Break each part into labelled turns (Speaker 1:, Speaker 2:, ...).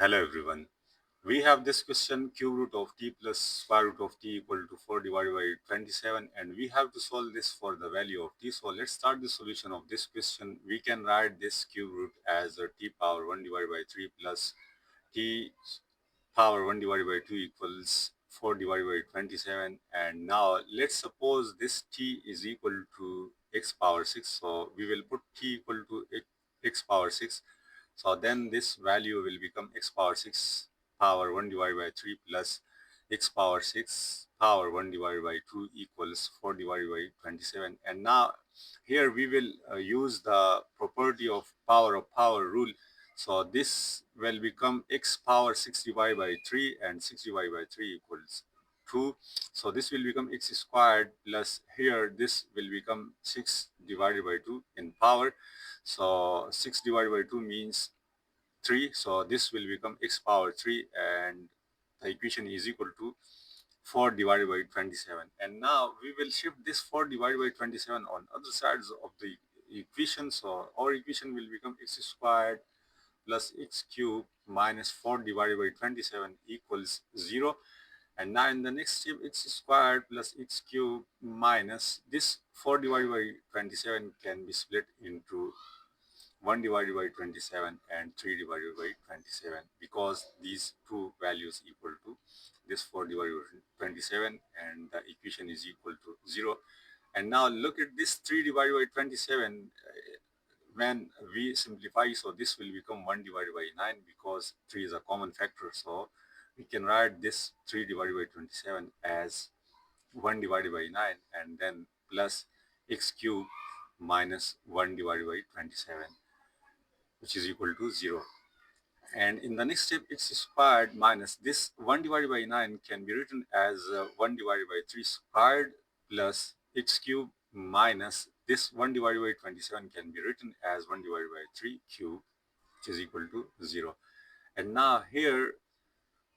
Speaker 1: Hello everyone. We have this question cube root of t plus square root of t equal to 4 divided by 27, and we have to solve this for the value of t. So let's start the solution of this question. We can write this cube root as a t power 1 divided by 3 plus t power 1 divided by 2 equals 4 divided by 27. And now let's suppose this t is equal to x power 6. So we will put t equal to x power 6. So then this value will become x power 6 power 1 divided by 3 plus x power 6 power 1 divided by 2 equals 4 divided by 27. And now here we will use the property of power rule. So this will become x power 6 divided by 3, and 6 divided by 3 equals 2. So this will become x squared plus here this will become 6 divided by 2 in power. So 6 divided by 2 means 3. So this will become x power 3, and the equation is equal to 4 divided by 27. And now we will shift this 4 divided by 27 on other sides of the equation. So our equation will become x squared plus x cube minus 4 divided by 27 equals 0. And now in the next step, x squared plus x cube minus this 4 divided by 27 can be split into 1 divided by 27 and 3 divided by 27, because these two values equal to this 4 divided by 27, and the equation is equal to 0. And now look at this 3 divided by 27. When we simplify, so this will become 1 divided by 9, because 3 is a common factor. So we can write this 3 divided by 27 as 1 divided by 9, and then plus x cube minus 1 divided by 27, which is equal to 0. And in the next step, x squared minus this 1 divided by 9 can be written as 1 divided by 3 squared plus x cube minus this 1 divided by 27 can be written as 1 divided by 3 cube, which is equal to 0. And now here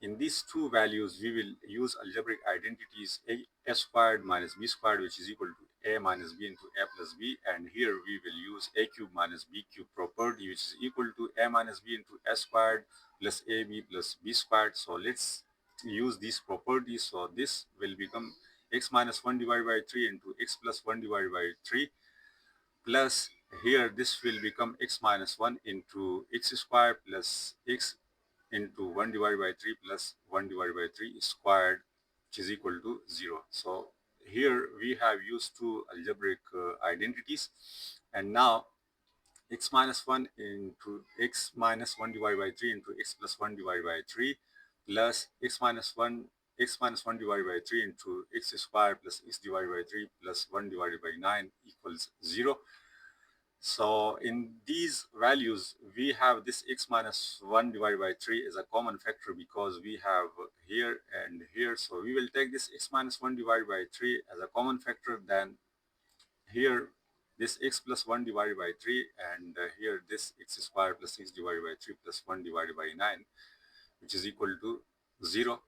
Speaker 1: in these two values, we will use algebraic identities a squared minus b squared, which is equal to a minus b into a plus b. And here we will use a cube minus b cube property, which is equal to a minus b into a squared plus ab plus b squared. So let's use these properties. So this will become x minus 1 divided by 3 into x plus 1 divided by 3, plus here this will become x minus 1 into x squared plus x into 1 divided by 3 plus 1 divided by 3 squared, which is equal to 0. So here we have used two algebraic identities. And now x minus 1 into x minus 1 divided by 3 into x plus 1 divided by 3 plus x minus 1 divided by 3 into x squared plus x divided by 3 plus 1 divided by 9 equals 0. So in these values, we have this x minus 1 divided by 3 is a common factor, because we have here and here. So we will take this x minus 1 divided by 3 as a common factor. Then here this x plus 1 divided by 3, and here this x squared plus 6 divided by 3 plus 1 divided by 9, which is equal to 0.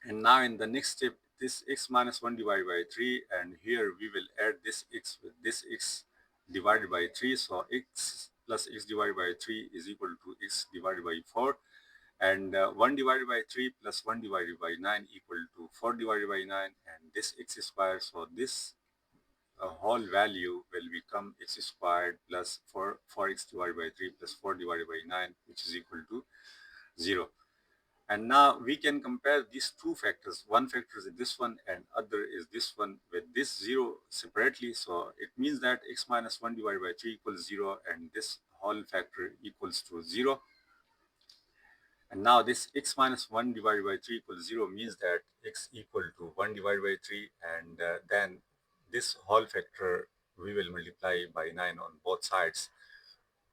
Speaker 1: And now in the next step, this x minus 1 divided by 3, and here we will add this x with this x divided by 3. So x plus x divided by 3 is equal to x divided by 4. And 1 divided by 3 plus 1 divided by 9 equal to 4 divided by 9, and this x squared. So this whole value will become x squared plus 4x divided by 3 plus 4 divided by 9, which is equal to 0. And now we can compare these two factors. One factor is this one and other is this one, with this 0 separately. So it means that x minus 1 divided by 3 equals 0, and this whole factor equals to 0. And now this x minus 1 divided by 3 equals 0 means that x equal to 1 divided by 3, and then this whole factor we will multiply by 9 on both sides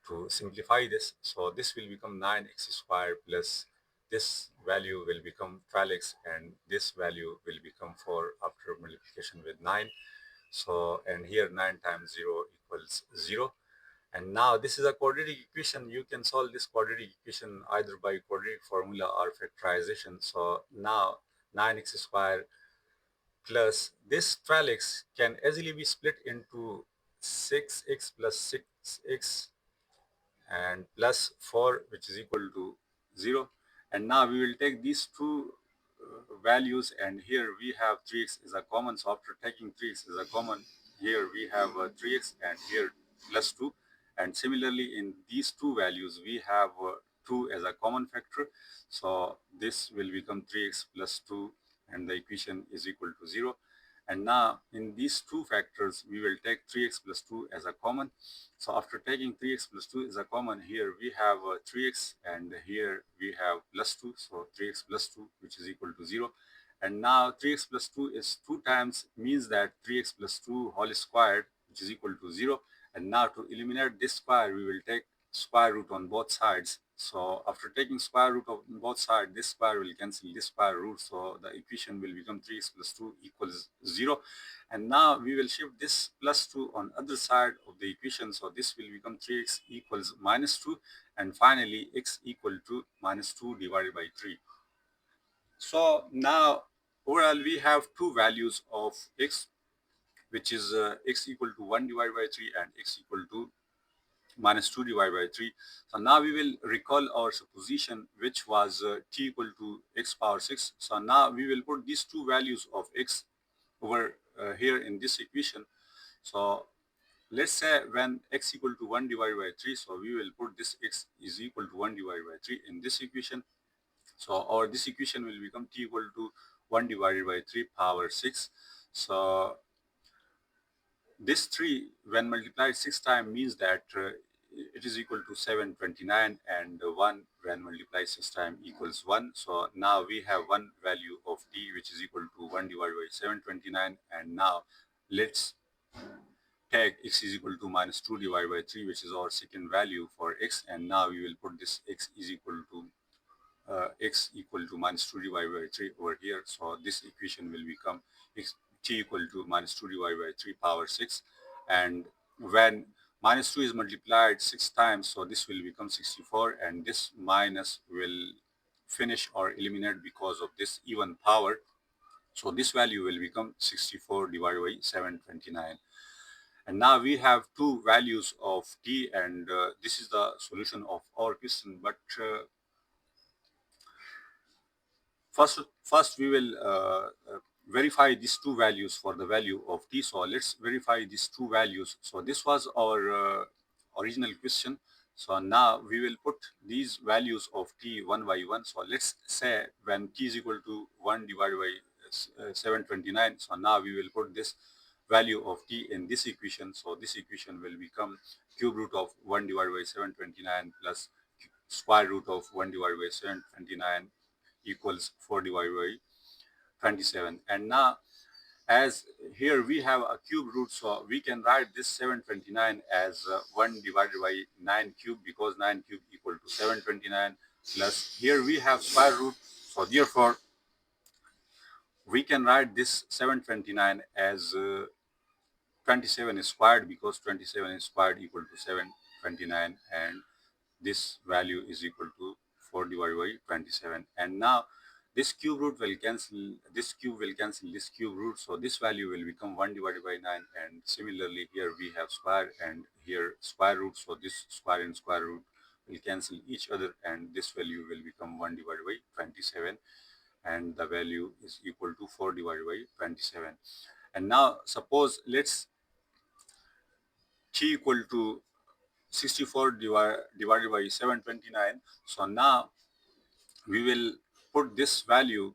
Speaker 1: to simplify this. So this will become 9x squared plus this value will become 12x, and this value will become 4 after multiplication with 9. So, and here 9 times 0 equals 0. And now this is a quadratic equation. You can solve this quadratic equation either by quadratic formula or factorization. So now 9x squared plus this 12x can easily be split into 6x plus 6x and plus 4, which is equal to 0. And now we will take these two values, and here we have 3x is a common. So after taking 3x is a common, here we have 3x and here plus 2. And similarly in these two values we have 2 as a common factor. So this will become 3x plus 2 and the equation is equal to 0. And now in these two factors we will take 3x plus 2 as a common. So after taking 3x plus 2 as a common, here we have 3x and here we have plus 2. So 3x plus 2 which is equal to 0. And now 3x plus 2 is 2 times, means that 3x plus 2 whole squared which is equal to 0. And now to eliminate this square we will take square root on both sides. So after taking square root of both sides, this square will cancel this square root. So the equation will become 3x plus 2 equals 0. And now we will shift this plus 2 on other side of the equation. So this will become 3x equals minus 2. And finally, x equal to minus 2 divided by 3. So now overall we have two values of x, which is x equal to 1 divided by 3 and x equal to minus 2 divided by 3. So now we will recall our supposition, which was t equal to x power 6. So now we will put these two values of x over here in this equation. So let's say when x equal to 1 divided by 3, so we will put this x is equal to 1 divided by 3 in this equation. So or this equation will become t equal to 1 divided by 3 power 6. So this 3 when multiplied 6 times means that it is equal to 729, and 1 when multiplied 6 times equals 1. So now we have one value of t which is equal to 1 divided by 729. And now let's take x is equal to minus 2 divided by 3, which is our second value for x. And now we will put this x is equal to x equal to minus 2 divided by 3 over here. So this equation will become x t equal to minus 2 divided by 3 power 6. And when minus 2 is multiplied 6 times, so this will become 64, and this minus will finish or eliminate because of this even power. So this value will become 64 divided by 729. And now we have two values of t, and this is the solution of our question. But first we will verify these two values for the value of t. So let's verify these two values. So this was our original question. So now we will put these values of t one by one. So let's say when t is equal to 1 divided by 729. So now we will put this value of t in this equation. So this equation will become cube root of 1 divided by 729 plus square root of 1 divided by 729 equals 4 divided by 27. And now as here we have a cube root, so we can write this 729 as 1 divided by 9 cube, because 9 cube equal to 729, plus here we have square root. So therefore we can write this 729 as 27 squared, because 27 squared equal to 729, and this value is equal to 4 divided by 27. And now this cube root will cancel, this cube will cancel this cube root, so this value will become 1 divided by 9. And similarly here we have square and here square root, so this square and square root will cancel each other, and this value will become 1 divided by 27, and the value is equal to 4 divided by 27. And now suppose let's t equal to 64 divided by 729. So now we will put this value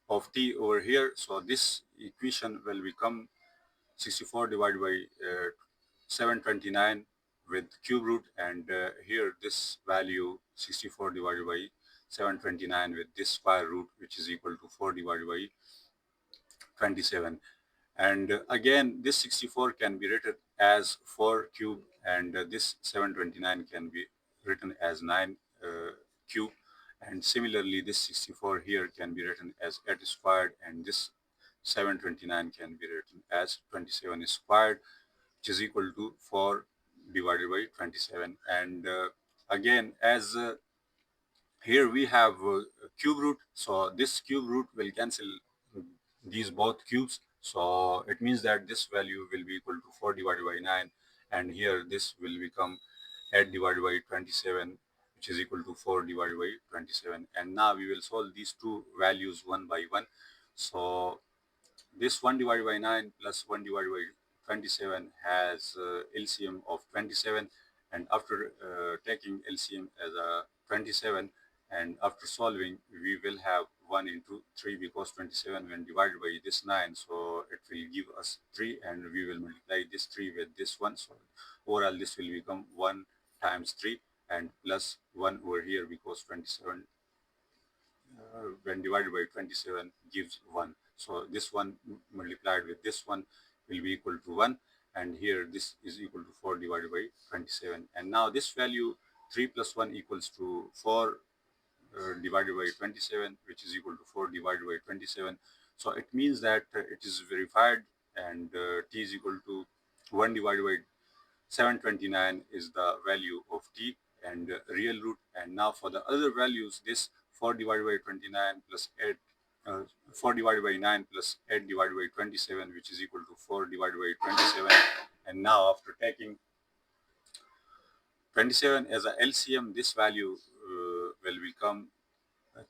Speaker 1: of t over here. So this equation will become 64 divided by 729 with cube root, and here this value 64 divided by 729 with this square root, which is equal to 4 divided by 27. And again this 64 can be written as 4 cube, and this 729 can be written as 9 cube. And similarly this 64 here can be written as 8 squared, and this 729 can be written as 27 squared, which is equal to 4 divided by 27. And again as here we have cube root, so this cube root will cancel these both cubes. So it means that this value will be equal to 4 divided by 9, and here this will become 8 divided by 27, which is equal to 4 divided by 27. And now we will solve these two values one by one. So this 1 divided by 9 plus 1 divided by 27 has LCM of 27, and after taking LCM as a 27 and after solving, we will have 1 into 3, because 27 when divided by this 9, so it will give us 3, and we will multiply this 3 with this one. So overall this will become 1 times 3 and plus 1 over here, because 27 when divided by 27 gives 1. So this one multiplied with this one will be equal to 1, and here this is equal to 4 divided by 27. And now this value 3 plus 1 equals to 4 divided by 27, which is equal to 4 divided by 27. So it means that it is verified, and t is equal to 1 divided by 729 is the value of t and real root. And now for the other values, this 4 divided by 29 plus 8, 4 divided by 9 plus 8 divided by 27, which is equal to 4 divided by 27. And now after taking 27 as a LCM, this value will become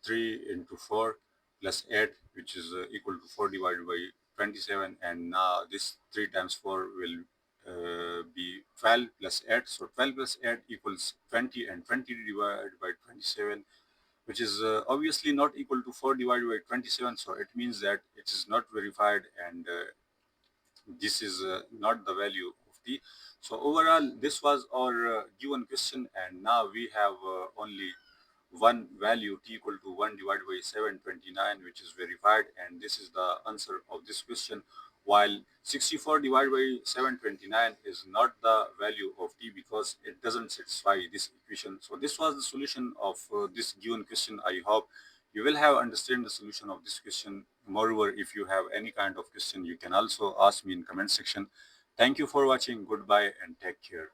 Speaker 1: 3 into 4 plus 8, which is equal to 4 divided by 27. And now this 3 times 4 will be 12 plus 8. So 12 plus 8 equals 20, and 20 divided by 27, which is obviously not equal to 4 divided by 27. So it means that it is not verified, and this is not the value of t. So overall, this was our given question, and now we have only one value, t equal to 1 divided by 729, which is verified, and this is the answer of this question. While 64 divided by 729 is not the value of t, because it doesn't satisfy this equation. So this was the solution of this given question. I hope you will have understand the solution of this question. Moreover, if you have any kind of question, you can also ask me in comment section. Thank you for watching. Goodbye and take care.